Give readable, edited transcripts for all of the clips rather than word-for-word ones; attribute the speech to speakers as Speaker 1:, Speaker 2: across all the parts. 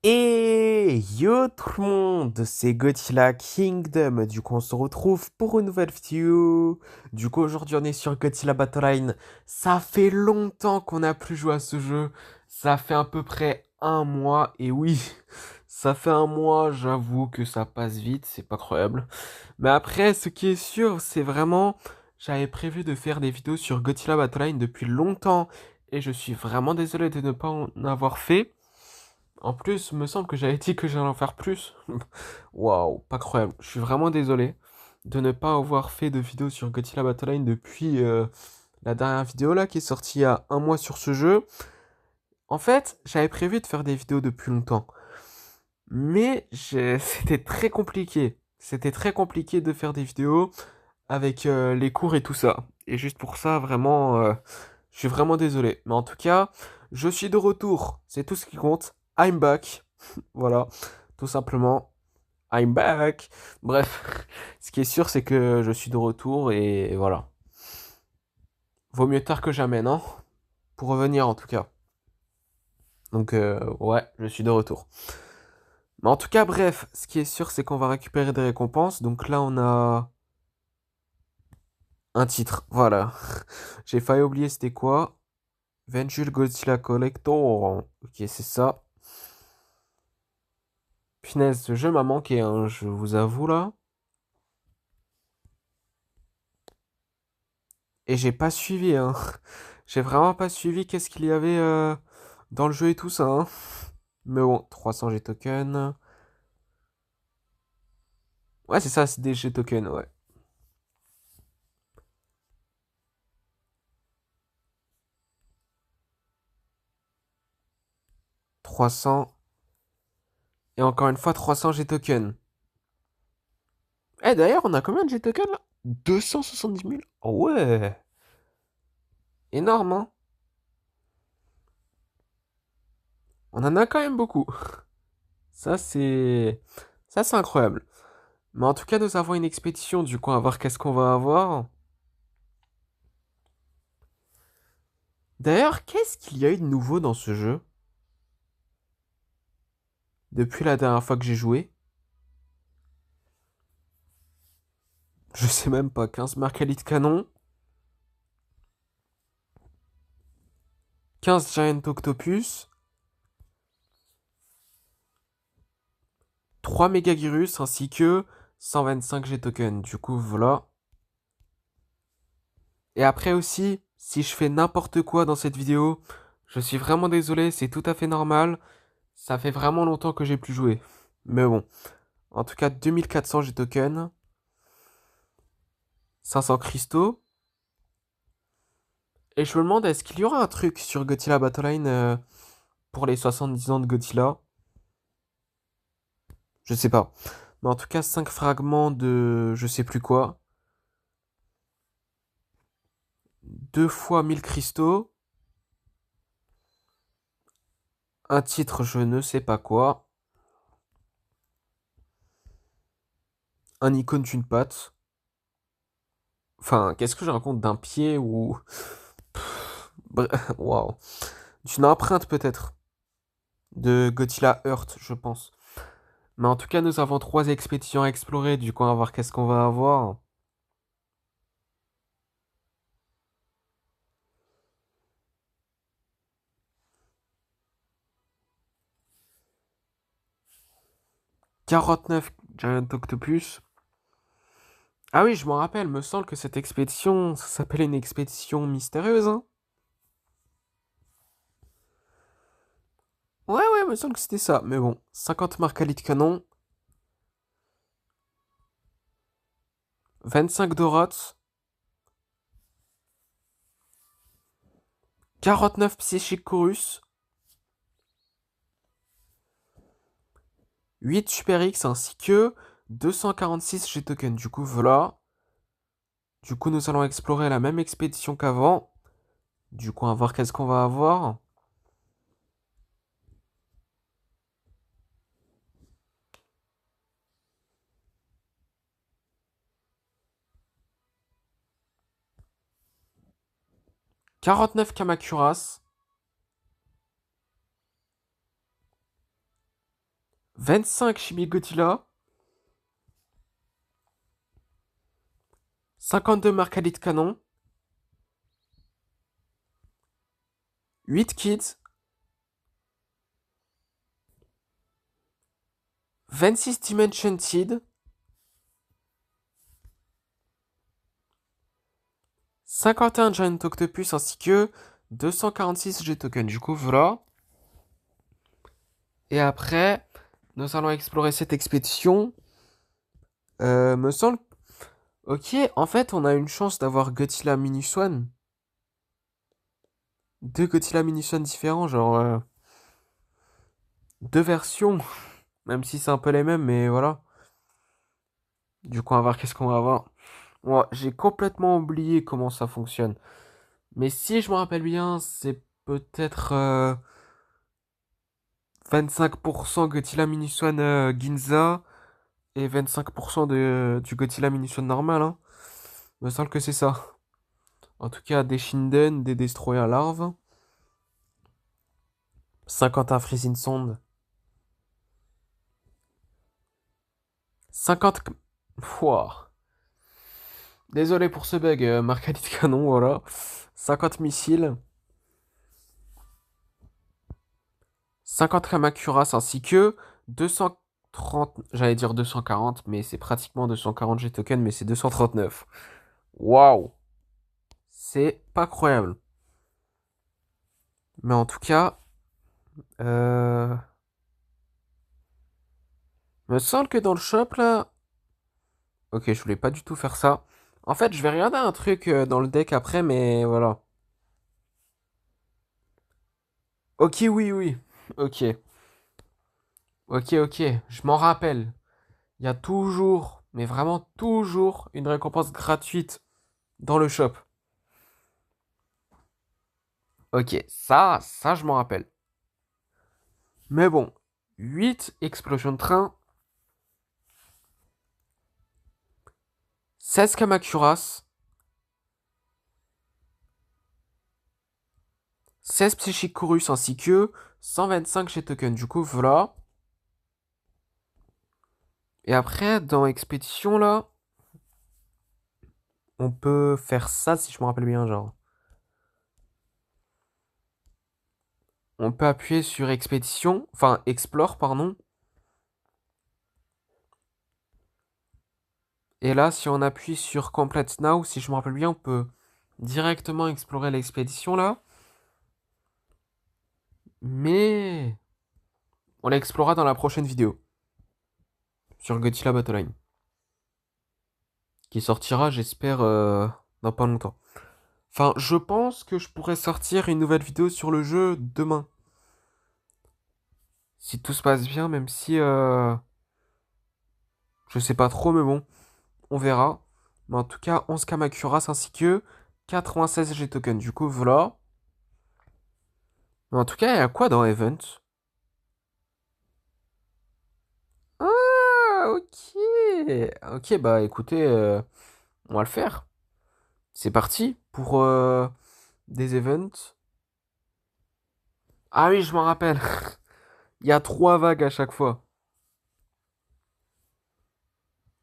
Speaker 1: Et yo tout le monde, c'est Godzilla Kingdom. Du coup, on se retrouve pour une nouvelle vidéo. Du coup, aujourd'hui, on est sur Godzilla Battle Line. Ça fait longtemps qu'on n'a plus joué à ce jeu. Ça fait à peu près un mois. Et oui, ça fait un mois, j'avoue que ça passe vite, c'est pas croyable. Mais après, ce qui est sûr, c'est vraiment, j'avais prévu de faire des vidéos sur Godzilla Battle Line depuis longtemps. Et je suis vraiment désolé de ne pas en avoir fait. En plus, il me semble que j'avais dit que j'allais en faire plus. Waouh, pas croyable. Je suis vraiment désolé de ne pas avoir fait de vidéo sur Godzilla Battle Line depuis la dernière vidéo là qui est sortie il y a un mois sur ce jeu. En fait, j'avais prévu de faire des vidéos depuis longtemps. Mais c'était très compliqué. C'était très compliqué de faire des vidéos avec les cours et tout ça. Et juste pour ça, vraiment, je suis vraiment désolé. Mais en tout cas, je suis de retour. C'est tout ce qui compte. I'm back. Voilà, tout simplement. I'm back. Bref, ce qui est sûr, c'est que je suis de retour et voilà. Vaut mieux tard que jamais, non? Pour revenir en tout cas. Donc, ouais, je suis de retour. Mais en tout cas, bref, ce qui est sûr, c'est qu'on va récupérer des récompenses. Donc là, on a un titre. Voilà. J'ai failli oublier c'était quoi. Vengeful Godzilla Collector. Ok, c'est ça. Punaise, ce jeu m'a manqué, hein, je vous avoue là. Et j'ai pas suivi, hein. J'ai vraiment pas suivi qu'est-ce qu'il y avait dans le jeu et tout ça, hein. Mais bon, 300 G tokens. Ouais, c'est ça, c'est des G tokens, ouais. 300. Et encore une fois, 300 G tokens. Eh, d'ailleurs, on a combien de G tokens là? 270 000. Oh ouais. Énorme, hein. On en a quand même beaucoup. Ça, c'est. Ça, c'est incroyable. Mais en tout cas, nous avons une expédition, du coup, on va voir qu'est-ce qu'on va avoir. D'ailleurs, qu'est-ce qu'il y a eu de nouveau dans ce jeu depuis la dernière fois que j'ai joué? Je sais même pas, 15 marcalites canon, 15 giant octopus, 3 Megagirus ainsi que 125 G tokens. Du coup, voilà. Et après aussi, si je fais n'importe quoi dans cette vidéo, je suis vraiment désolé, c'est tout à fait normal. Ça fait vraiment longtemps que j'ai plus joué. Mais bon, en tout cas, 2400 G tokens, 500 cristaux. Et je me demande, est-ce qu'il y aura un truc sur Godzilla Battle Line pour les 70 ans de Godzilla? Je sais pas. Mais en tout cas, 5 fragments de je sais plus quoi. 2 fois 1000 cristaux. Un titre, je ne sais pas quoi. Un icône d'une patte. Enfin, qu'est-ce que je raconte d'un pied ou. Waouh. D'une empreinte peut-être. De Godzilla Earth, je pense. Mais en tout cas, nous avons 3 expéditions à explorer. Du coup, on va voir qu'est-ce qu'on va avoir. 49 Giant Octopus. Ah oui, je m'en rappelle, me semble que cette expédition, ça s'appelait une expédition mystérieuse, hein. Ouais, ouais, me semble que c'était ça. Mais bon, 50 marcalites canon, 25 Dorots, 49 Psychic Chorus, 8 Super X ainsi que 246 G-Tokens. Du coup, voilà. Du coup, nous allons explorer la même expédition qu'avant. Du coup, on va voir qu'est-ce qu'on va avoir. 49 Kamacuras. 25 Chibi Godzilla, 52 Marcali de canon, 8 Kids, 26 Dimension Seed, 51 Giant Octopus ainsi que 246 G-Token. Du coup, voilà. Et après, nous allons explorer cette expédition. Me semble. Ok, en fait, on a une chance d'avoir Godzilla Minus One. Deux Godzilla Minus One différents, genre. Deux versions. Même si c'est un peu les mêmes, mais voilà. Du coup, on va voir qu'est-ce qu'on va avoir. Moi, j'ai complètement oublié comment ça fonctionne. Mais si je me rappelle bien, c'est peut-être 25% Godzilla Minus One Ginza et 25% du Godzilla Minus One normal. Hein. Il me semble que c'est ça. En tout cas, des Shinden, des Destroyer larves. 51 Freezing Sonde. 50. Pouah. Désolé pour ce bug, Marcali de canon, voilà. 50 missiles. 50 Kamacuras ainsi que 230. J'allais dire 240, mais c'est pratiquement 240 G-Token, mais c'est 239. Waouh! C'est pas croyable. Mais en tout cas, euh... me semble que dans le shop là. Ok, je voulais pas du tout faire ça. En fait, je vais regarder un truc dans le deck après, mais voilà. Ok, oui, oui. Ok. Ok, ok. Je m'en rappelle. Il y a toujours, mais vraiment toujours, une récompense gratuite dans le shop. Ok, ça, je m'en rappelle. Mais bon, 8 explosions de train, 16 Kamacuras, 16 Psychic Chorus ainsi que 125 chez Token. Du coup, voilà. Et après, dans Expédition, là, on peut faire ça si je me rappelle bien, genre. On peut appuyer sur Expédition, enfin Explore, pardon. Et là, si on appuie sur Complete Now, si je me rappelle bien, on peut directement explorer l'expédition là. Mais on l'explorera dans la prochaine vidéo sur Godzilla Battle Line, qui sortira, j'espère, dans pas longtemps. Enfin, je pense que je pourrais sortir une nouvelle vidéo sur le jeu demain. Si tout se passe bien, même si je sais pas trop, mais bon, on verra. Mais en tout cas, 11 Kamacuras ainsi que 96 G-Token. Du coup, voilà. Mais en tout cas, il y a quoi dans Event? Ah, ok. Ok, bah écoutez, on va le faire. C'est parti pour des events. Ah oui, je m'en rappelle. Il y a trois vagues à chaque fois.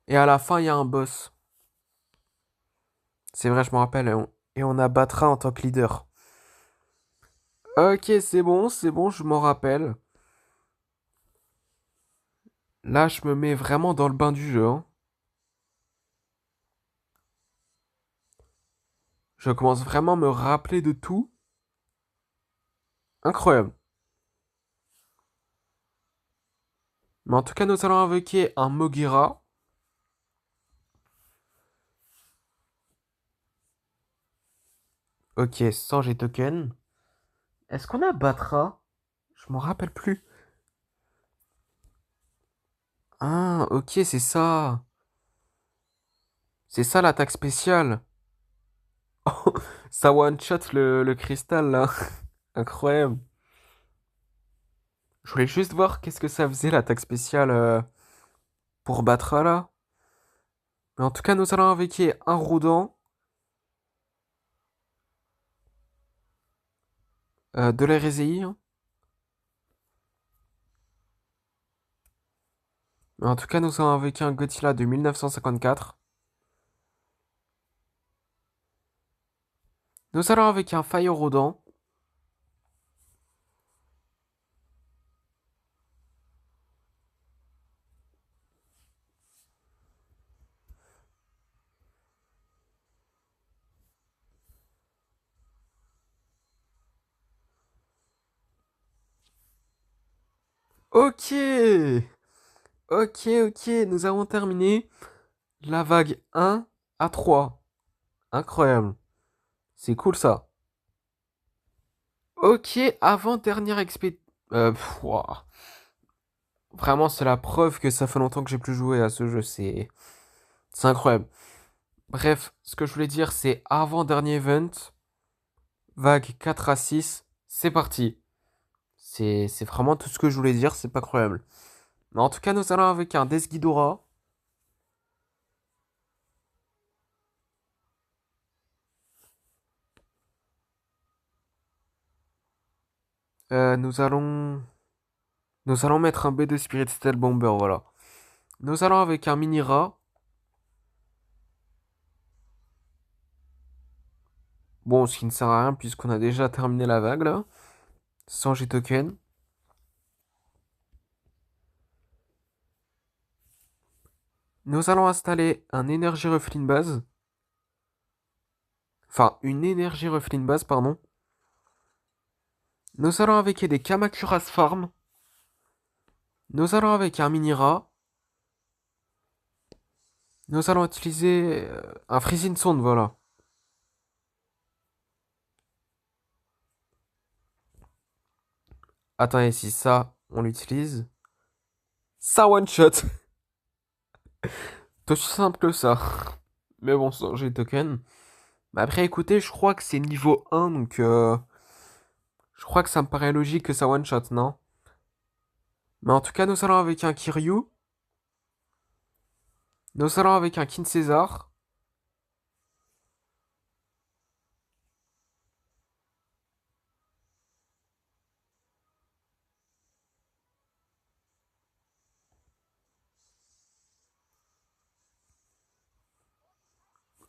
Speaker 1: Et à la fin, il y a un boss. C'est vrai, je m'en rappelle. Et on abattra en tant que leader. Ok, c'est bon, je m'en rappelle. Là, je me mets vraiment dans le bain du jeu. Hein. Je commence vraiment à me rappeler de tout. Incroyable. Mais en tout cas, nous allons invoquer un Mogira. Ok, 100 G token. Est-ce qu'on abattra? Je m'en rappelle plus. Ah, ok, c'est ça. C'est ça l'attaque spéciale. Ça one-shot le cristal là. Incroyable. Je voulais juste voir qu'est-ce que ça faisait l'attaque spéciale pour battre là. Mais en tout cas, nous allons invoquer un Rodan, de l'hérésie. En tout cas, nous sommes avec un Godzilla de 1954. Nous allons avec un Fire Rodent. Ok, ok, nous avons terminé la vague 1 à 3. Incroyable. C'est cool ça. Ok, avant-dernière expé... ouah. Vraiment, c'est la preuve que ça fait longtemps que j'ai plus joué à ce jeu. C'est incroyable. Bref, ce que je voulais dire, c'est avant-dernier event, vague 4 à 6, c'est parti. C'est vraiment tout ce que je voulais dire, c'est pas croyable. Mais en tout cas, nous allons avec un Desghidorah. Nous allons... Nous allons mettre un B de Spirit Steel Bomber, voilà. Nous allons avec un Mini-Rat. Bon, ce qui ne sert à rien puisqu'on a déjà terminé la vague, là. Sans G-Token. Nous allons installer un énergie refline base. Enfin, une énergie refline base, pardon. Nous allons avec des Kamacuras Farm. Nous allons avec un Mini-Rat. Nous allons utiliser un Freezing Sound, voilà. Attendez, si ça, on l'utilise. Ça one-shot. Tout aussi simple que ça. Mais bon, ça, j'ai token. Mais après, écoutez, je crois que c'est niveau 1, donc je crois que ça me paraît logique que ça one-shot, non? Mais en tout cas, nous allons avec un Kiryu. Nous allons avec un Kin César.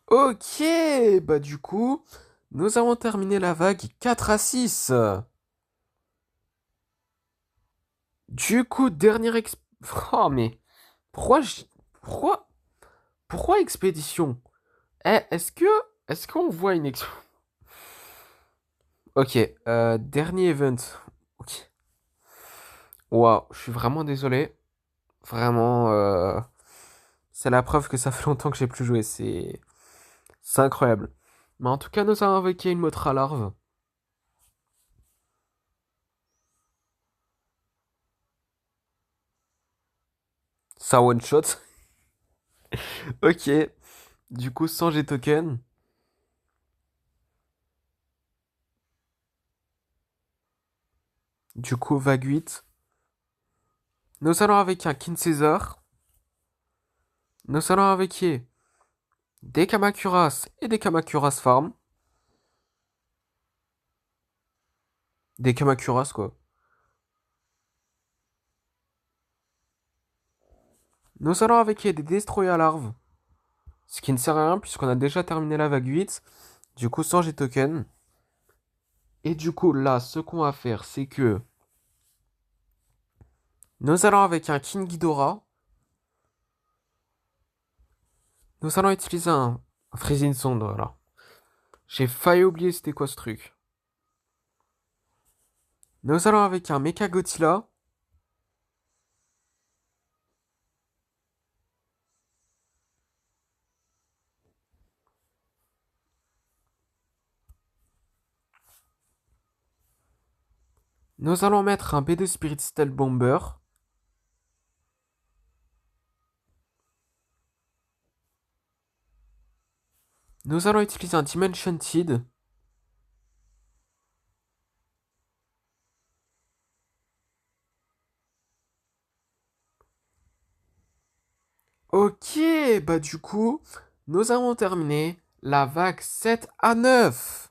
Speaker 1: Ok, bah du coup, nous avons terminé la vague 4 à 6. Du coup, dernière Oh, mais pourquoi Pourquoi Pourquoi expédition? Eh, est-ce qu'on voit une Ok, dernier event. Ok. Waouh, je suis vraiment désolé. Vraiment, c'est la preuve que ça fait longtemps que j'ai plus joué. C'est incroyable. Mais en tout cas, nous avons invoqué une Motra larve. Ça one shot. Ok. Du coup, sans G-Token. Du coup, vague 8. Nous allons avec un Kin César. Nous allons avec des Kamacuras et des Kamacuras Farm. Des Kamacuras, quoi. Nous allons avec des Destroy larves. Ce qui ne sert à rien puisqu'on a déjà terminé la vague 8. Du coup, sans G-Token. Et du coup, là, ce qu'on va faire, c'est que nous allons avec un King Ghidorah. Nous allons utiliser un Freezing Sound, voilà. J'ai failli oublier c'était quoi ce truc. Nous allons avec un Mecha Godzilla. Nous allons mettre un B2 Spirit Steel Bomber. Nous allons utiliser un Dimension Seed. Ok, bah du coup, nous avons terminé la vague 7 à 9.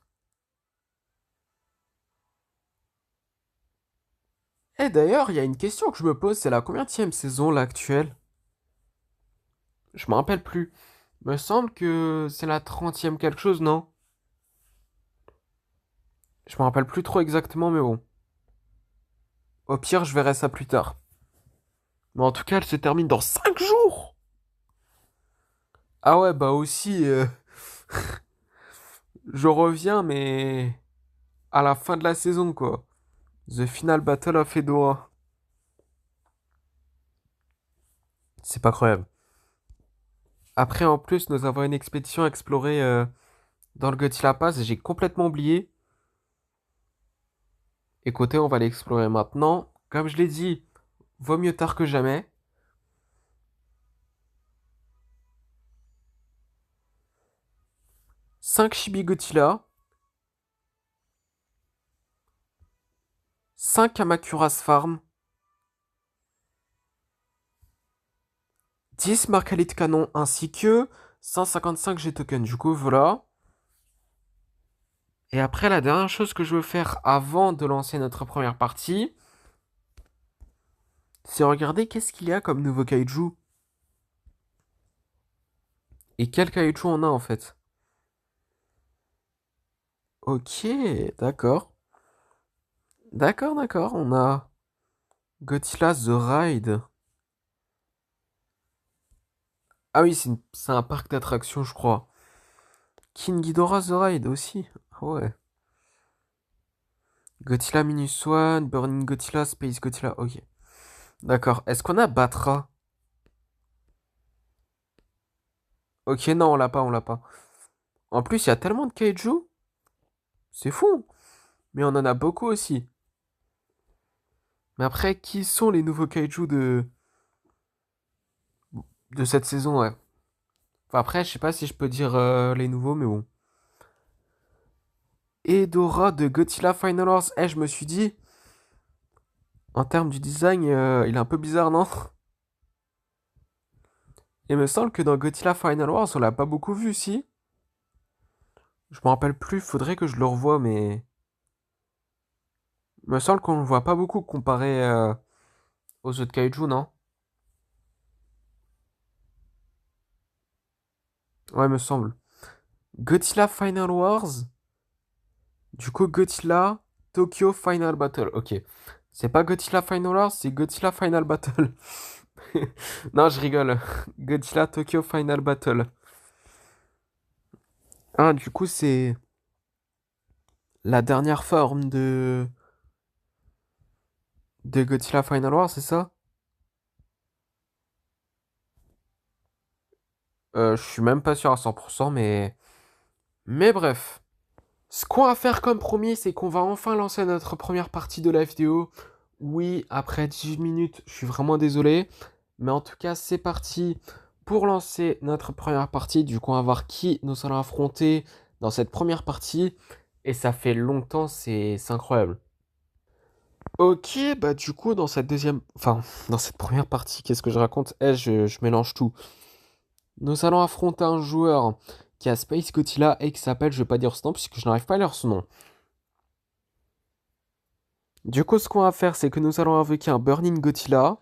Speaker 1: Et d'ailleurs, il y a une question que je me pose, c'est la combienième saison là actuelle? Je me rappelle plus. Me semble que c'est la 30e quelque chose, non? Je me rappelle plus trop exactement, mais bon. Au pire, je verrai ça plus tard. Mais en tout cas, elle se termine dans 5 jours! Ah ouais, bah aussi, je reviens, mais à la fin de la saison, quoi. The Final Battle of Edoa. C'est pas croyable. Après, en plus, nous avons une expédition à explorer dans le Godzilla Pass et j'ai complètement oublié. Écoutez, on va l'explorer maintenant. Comme je l'ai dit, vaut mieux tard que jamais. 5 Chibi Godzilla, 5 Amakuras Farm, 10 Marcalit Canon ainsi que 155 G-Token. Du coup, voilà. Et après, la dernière chose que je veux faire avant de lancer notre première partie, c'est regarder qu'est-ce qu'il y a comme nouveau kaiju. Et quel kaiju on a en fait. Ok, d'accord. D'accord, d'accord. On a Godzilla The Ride. Ah oui, c'est un parc d'attractions, je crois. King Ghidorah The Ride aussi. Ah ouais. Godzilla Minus One, Burning Godzilla, Space Godzilla. Ok. D'accord. Est-ce qu'on a Batra? Ok, non, on l'a pas, on l'a pas. En plus, il y a tellement de kaiju. C'est fou. Mais on en a beaucoup aussi. Mais après, qui sont les nouveaux kaiju de cette saison, ouais. Enfin, après, je sais pas si je peux dire les nouveaux, mais bon. Edora de Godzilla Final Wars. Eh, je me suis dit, en termes du design, il est un peu bizarre, non? Il me semble que dans Godzilla Final Wars, on l'a pas beaucoup vu, si. Je me rappelle plus, faudrait que je le revoie, mais. Il me semble qu'on le voit pas beaucoup comparé aux autres kaiju, non? Ouais, il me semble. Godzilla Final Wars. Du coup, Godzilla Tokyo Final Battle. Ok. C'est pas Godzilla Final Wars, c'est Godzilla Final Battle. Non, je rigole. Godzilla Tokyo Final Battle. Ah, du coup, c'est la dernière forme de Godzilla Final Wars, c'est ça? Je suis même pas sûr à 100%, mais bref. Ce qu'on va faire comme promis, c'est qu'on va enfin lancer notre première partie de la vidéo. Oui, après 18 minutes, je suis vraiment désolé. Mais en tout cas, c'est parti pour lancer notre première partie. Du coup, on va voir qui nous allons affronter dans cette première partie. Et ça fait longtemps, c'est incroyable. Ok, bah du coup, dans cette deuxième... Enfin, dans cette première partie, qu'est-ce que je raconte? Je mélange tout. Nous allons affronter un joueur qui a Space Godzilla et qui s'appelle, je vais pas dire son nom puisque je n'arrive pas à lire son nom. Du coup, ce qu'on va faire, c'est que nous allons invoquer un Burning Godzilla.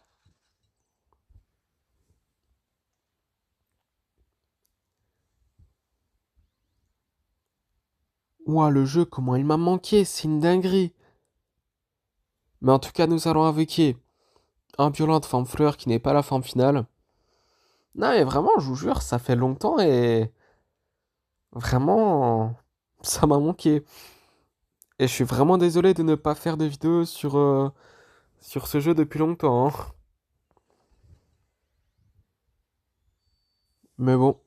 Speaker 1: Ouah, le jeu, comment il m'a manqué, c'est une dinguerie. Mais en tout cas, nous allons invoquer un violent de forme fleur qui n'est pas la forme finale. Non, mais vraiment, je vous jure, ça fait longtemps et vraiment, ça m'a manqué. Et je suis vraiment désolé de ne pas faire de vidéo sur ce jeu depuis longtemps, hein. Mais bon.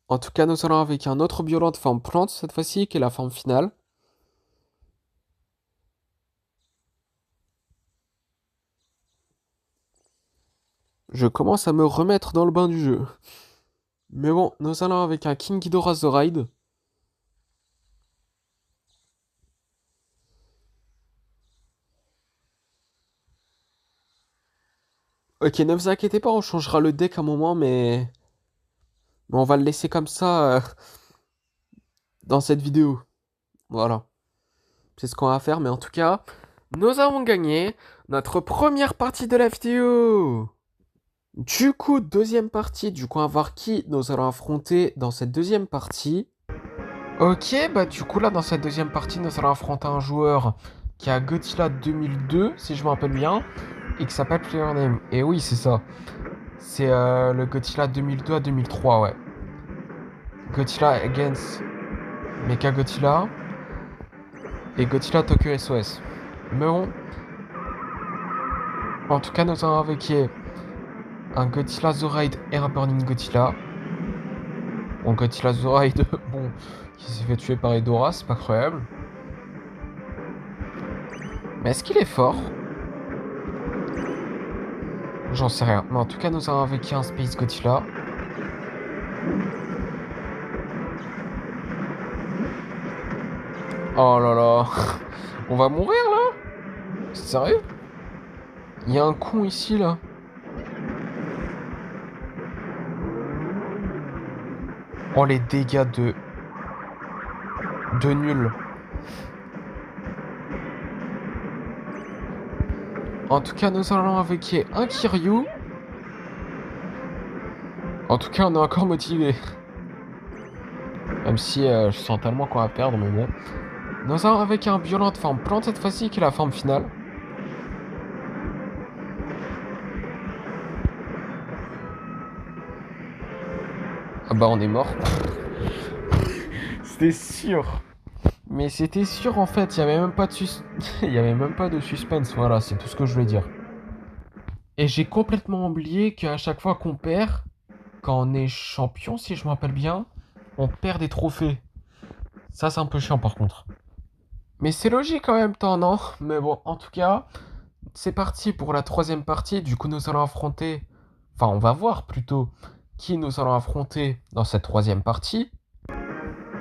Speaker 1: En tout cas, nous allons avec un autre violent de forme plante cette fois-ci, qui est la forme finale. Je commence à me remettre dans le bain du jeu. Mais bon, nous allons avec un King Ghidorah The Ride. Ok, ne vous inquiétez pas, on changera le deck à un moment, mais on va le laisser comme ça dans cette vidéo. Voilà, c'est ce qu'on va faire, mais en tout cas, Nous avons gagné notre première partie de la vidéo. Du coup, deuxième partie, on va voir qui nous allons affronter dans cette deuxième partie. Ok, bah du coup là dans cette deuxième partie, nous allons affronter un joueur qui a Godzilla 2002, si je me rappelle bien, et qui s'appelle PlayerName. Et oui, c'est ça. C'est le Godzilla 2002 à 2003, ouais. Godzilla Against Mecha Godzilla et Godzilla Tokyo SOS. Mais bon, en tout cas, nous avons avec un Godzilla Zoraid Air Burning Godzilla. Bon, Godzilla Zoraid, bon, qui s'est fait tuer par Edora, c'est pas croyable. Mais est-ce qu'il est fort? J'en sais rien. Mais en tout cas, nous avons avec un Space Godzilla. Oh là là. On va mourir là? C'est sérieux? Il y a un con ici là. Oh les dégâts de nul. En tout cas, nous allons avec un Kiryu. En tout cas, on est encore motivé. Même si je sens tellement qu'on va perdre, mais bon. Nous allons avec un violent de forme plante cette fois-ci, qui est la forme finale. Ah bah on est mort. C'était sûr. Mais c'était sûr en fait, il n'y avait même pas de il y avait même pas de suspense, voilà, c'est tout ce que je voulais dire. Et j'ai complètement oublié qu'à chaque fois qu'on perd, quand on est champion, si je me rappelle bien, on perd des trophées. Ça c'est un peu chiant par contre. Mais c'est logique en même temps, non? Mais bon, en tout cas, c'est parti pour la troisième partie. Du coup, nous allons affronter... Enfin, on va voir plutôt qui nous allons affronter dans cette troisième partie.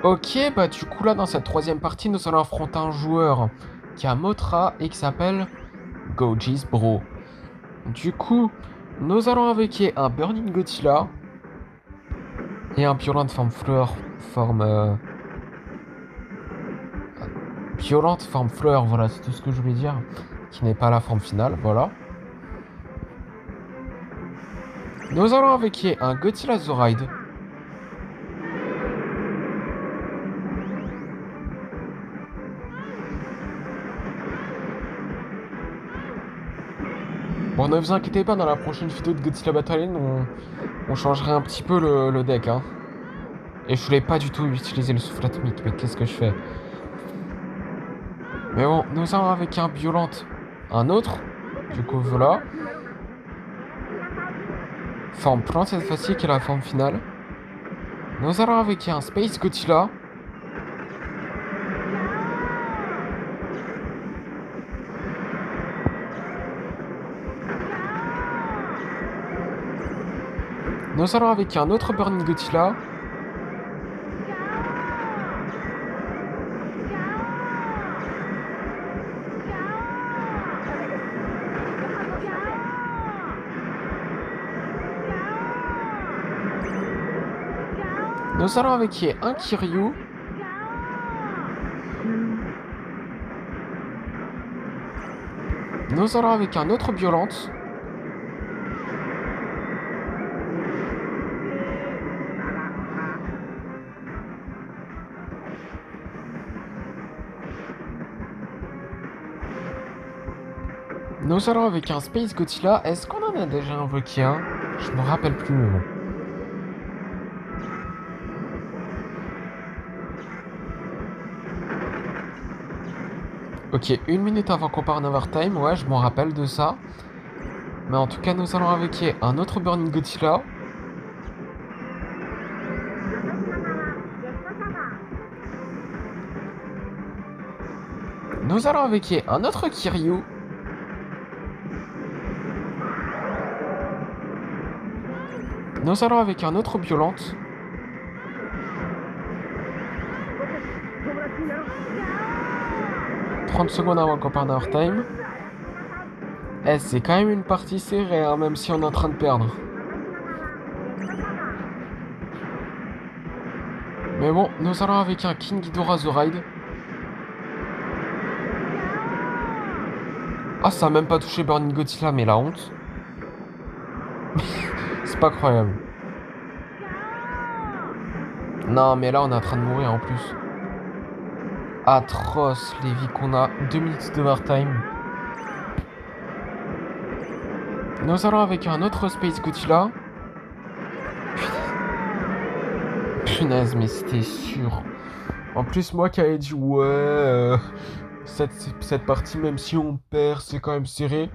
Speaker 1: Ok, bah du coup là, dans cette troisième partie, nous allons affronter un joueur qui a Motra et qui s'appelle Goji's Bro. Du coup, nous allons avec un Burning Godzilla et un Violent Forme Fleur, Violente forme fleur, voilà, c'est tout ce que je voulais dire. Qui n'est pas la forme finale, voilà. Nous allons avec un Godzilla Zoraid. Bon, ne vous inquiétez pas, dans la prochaine vidéo de Godzilla Battle, on changerait un petit peu le deck, hein. Et je voulais pas du tout utiliser le souffle atomique, mais qu'est-ce que je fais? Mais bon, nous allons avec un Violent, un autre. Du coup, voilà. Forme plante cette fois-ci, qui est la forme finale. Nous allons avec un Space Godzilla. Nous allons avec un autre Burning Godzilla. Nous allons avec un Kiryu. Nous allons avec un autre Violent. Nous allons avec un Space Godzilla. Est-ce qu'on en a déjà invoqué un? Je me rappelle plus, mais bon. Ok, 1 minute avant qu'on parte en overtime, ouais, je m'en rappelle de ça. Mais en tout cas, nous allons avec un autre Burning Godzilla. Nous allons avec un autre Kiryu. Nous allons avec un autre Violent. « 30 secondes avant qu'on parte en overtime. Eh, c'est quand même une partie serrée, hein, même si on est en train de perdre. Mais bon, nous allons avec un King Ghidorah Zoraid. Ah, ça a même pas touché Burning Godzilla, mais la honte. C'est pas croyable. Non, mais là, on est en train de mourir en plus. Atroce les vies qu'on a. 2 minutes d'overtime. Nous allons avec un autre Space Godzilla. Punaise, mais c'était sûr. En plus, moi qui avais dit, ouais, cette partie, même si on perd, c'est quand même serré.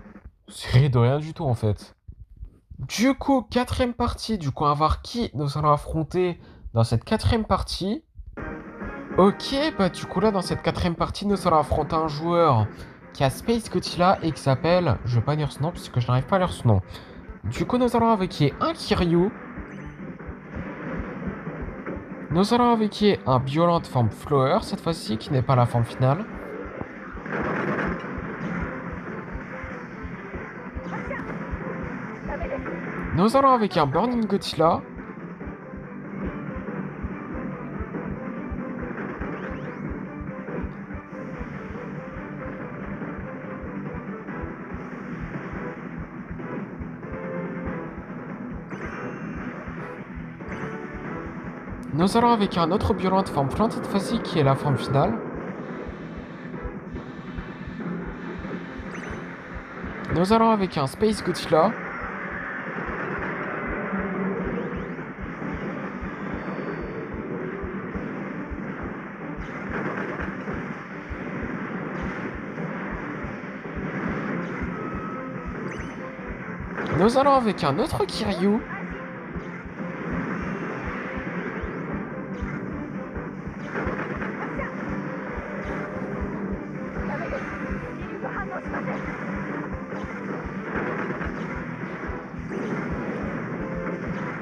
Speaker 1: Serré de rien du tout, en fait. Du coup, quatrième partie. Du coup, on va voir qui nous allons affronter dans cette quatrième partie. Ok, bah du coup là dans cette quatrième partie nous allons affronter un joueur qui a Space Godzilla et qui s'appelle, je vais pas dire son nom parce que je n'arrive pas à lire son nom. Du coup nous allons avec un Kiryu, nous allons avec un Violent forme Flower cette fois-ci qui n'est pas la forme finale. Nous allons avec un Burning Godzilla. Nous allons avec un autre Violent forme Plant cette fois-ci qui est la forme finale. Nous allons avec un Space Godzilla. Nous allons avec un autre Kiryu.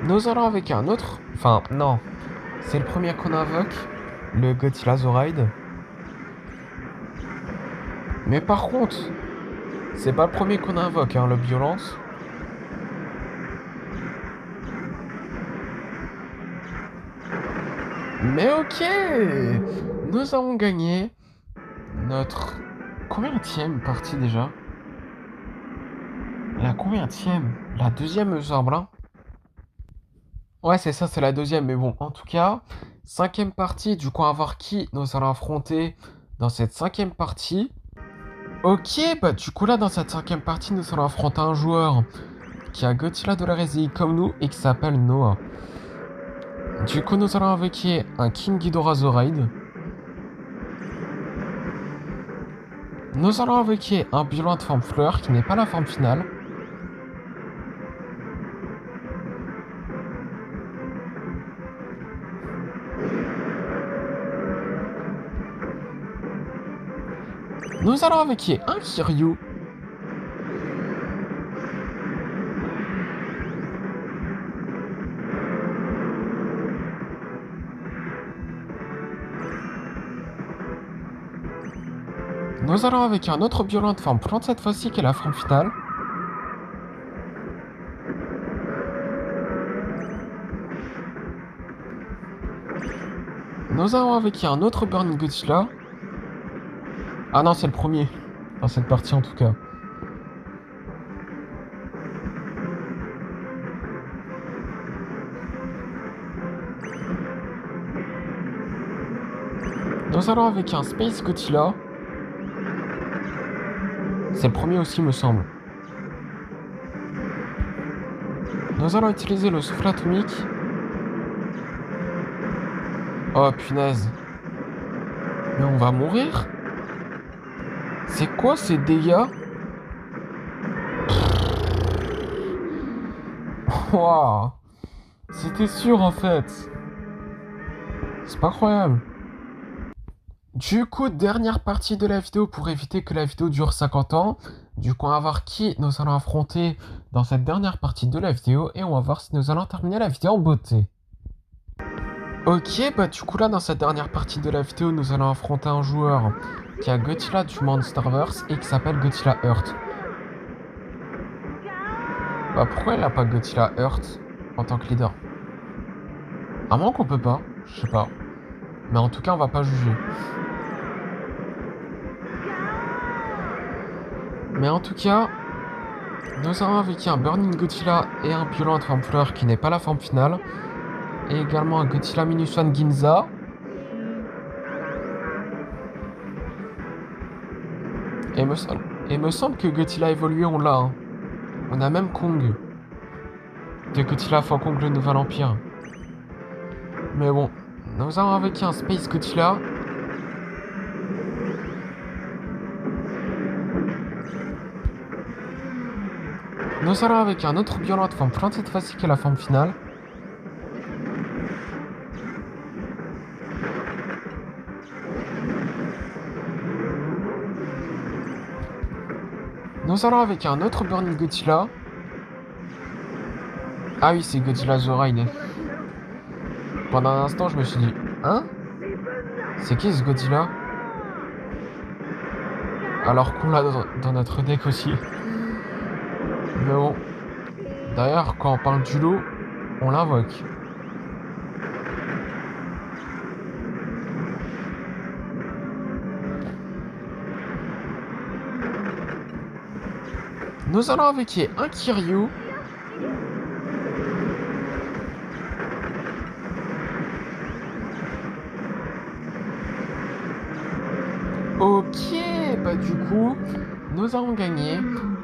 Speaker 1: Nous allons avec un autre... Enfin, non. C'est le premier qu'on invoque. Le Godzilla Zoride. Mais par contre, c'est pas le premier qu'on invoque, hein, le Violence. Mais ok, nous avons gagné notre combienième partie déjà? La combienième? La deuxième me semble, hein. Ouais, c'est ça, c'est la deuxième. Mais bon, en tout cas, cinquième partie. Du coup, on va voir qui nous allons affronter dans cette cinquième partie. Ok, bah du coup là, dans cette cinquième partie, nous allons affronter un joueur qui a Godzilla de la Résie comme nous et qui s'appelle Noah. Du coup, nous allons invoquer un King Ghidorah Zoride. Nous allons invoquer un Violent forme fleur qui n'est pas la forme finale. Nous allons invoquer un Kiryu. Nous allons avec un autre Violent forme plante cette fois-ci qui est la forme finale. Nous allons avec un autre Burning Godzilla. Ah non, c'est le premier. Dans cette partie en tout cas. Nous allons avec un Space Godzilla. C'est le premier aussi, me semble. Nous allons utiliser le souffle atomique. Oh punaise. Mais on va mourir? C'est quoi ces dégâts? Waouh. C'était sûr en fait. C'est pas croyable. Du coup, dernière partie de la vidéo pour éviter que la vidéo dure 50 ans. Du coup, on va voir qui nous allons affronter dans cette dernière partie de la vidéo. Et on va voir si nous allons terminer la vidéo en beauté. Ok, bah du coup là, dans cette dernière partie de la vidéo, nous allons affronter un joueur qui a Godzilla du Monsterverse et qui s'appelle Godzilla Earth. Bah pourquoi il a pas Godzilla Earth en tant que leader? À moins qu'on peut pas, je sais pas. Mais en tout cas, on va pas juger. Mais en tout cas, nous avons avec un Burning Godzilla et un Violent Form Fleur qui n'est pas la forme finale. Et également un Godzilla Minus One Ginza. Et me semble que Godzilla évolué, on l'a. Hein. On a même Kong. De Godzilla fois Kong le Nouvel Empire. Mais bon, nous avons avec un Space Godzilla. Nous allons avec un autre Violent Form Fleur cette fois-ci qui est la forme finale. Nous allons avec un autre Burning Godzilla. Ah oui, c'est Godzilla The Ride. Pendant un instant, je me suis dit, hein? C'est qui ce Godzilla? Alors qu'on l'a dans notre deck aussi. Mais bon. D'ailleurs, quand on parle du lot, on l'invoque. Nous allons avec un Kiryu. Ok, bah du coup, nous avons gagné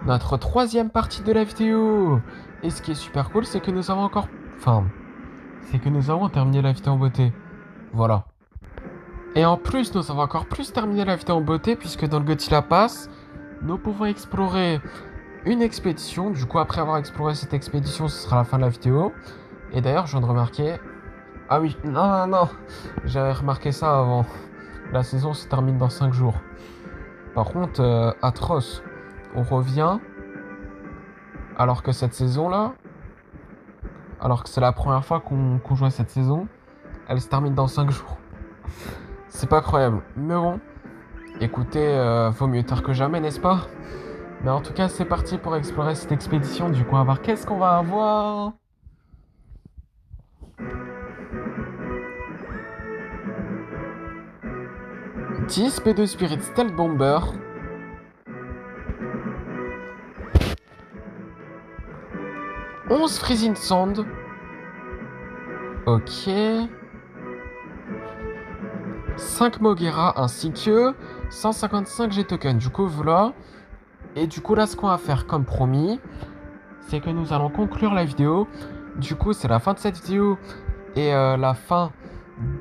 Speaker 1: notre 3e partie de la vidéo. Et ce qui est super cool, c'est que nous avons encore... Enfin, c'est que nous avons terminé la vidéo en beauté. Voilà. Et en plus, nous avons encore plus terminé la vidéo en beauté, puisque dans le Godzilla Pass, nous pouvons explorer une expédition. Du coup, après avoir exploré cette expédition, ce sera la fin de la vidéo. Et d'ailleurs, je viens de remarquer... Ah oui, non. J'avais remarqué ça avant. La saison se termine dans 5 jours. Par contre, atroce. On revient. Alors que cette saison-là... Alors que c'est la première fois qu'on joue à cette saison. Elle se termine dans 5 jours. C'est pas croyable. Mais bon. Écoutez, vaut mieux tard que jamais, n'est-ce pas? Mais en tout cas, c'est parti pour explorer cette expédition. Du coup, on va voir qu'est-ce qu'on va avoir. P2 Spirit Stealth Bomber. Freezing Sand. Ok. 5 Mogera ainsi que 155 G-Token. Du coup, voilà. Et du coup, là, ce qu'on va faire comme promis, c'est que nous allons conclure la vidéo. Du coup, c'est la fin de cette vidéo et la fin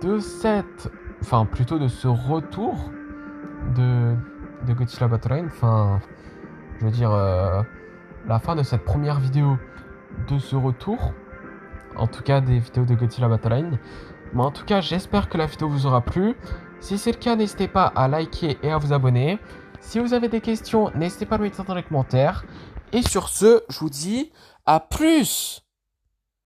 Speaker 1: de cette... Enfin, plutôt de ce retour de Godzilla Battle Line. Enfin, je veux dire, la fin de cette première vidéo de ce retour. En tout cas, des vidéos de Godzilla Battle Line. Mais en tout cas, j'espère que la vidéo vous aura plu. Si c'est le cas, n'hésitez pas à liker et à vous abonner. Si vous avez des questions, n'hésitez pas à le mettre dans les commentaires. Et sur ce, je vous dis à plus!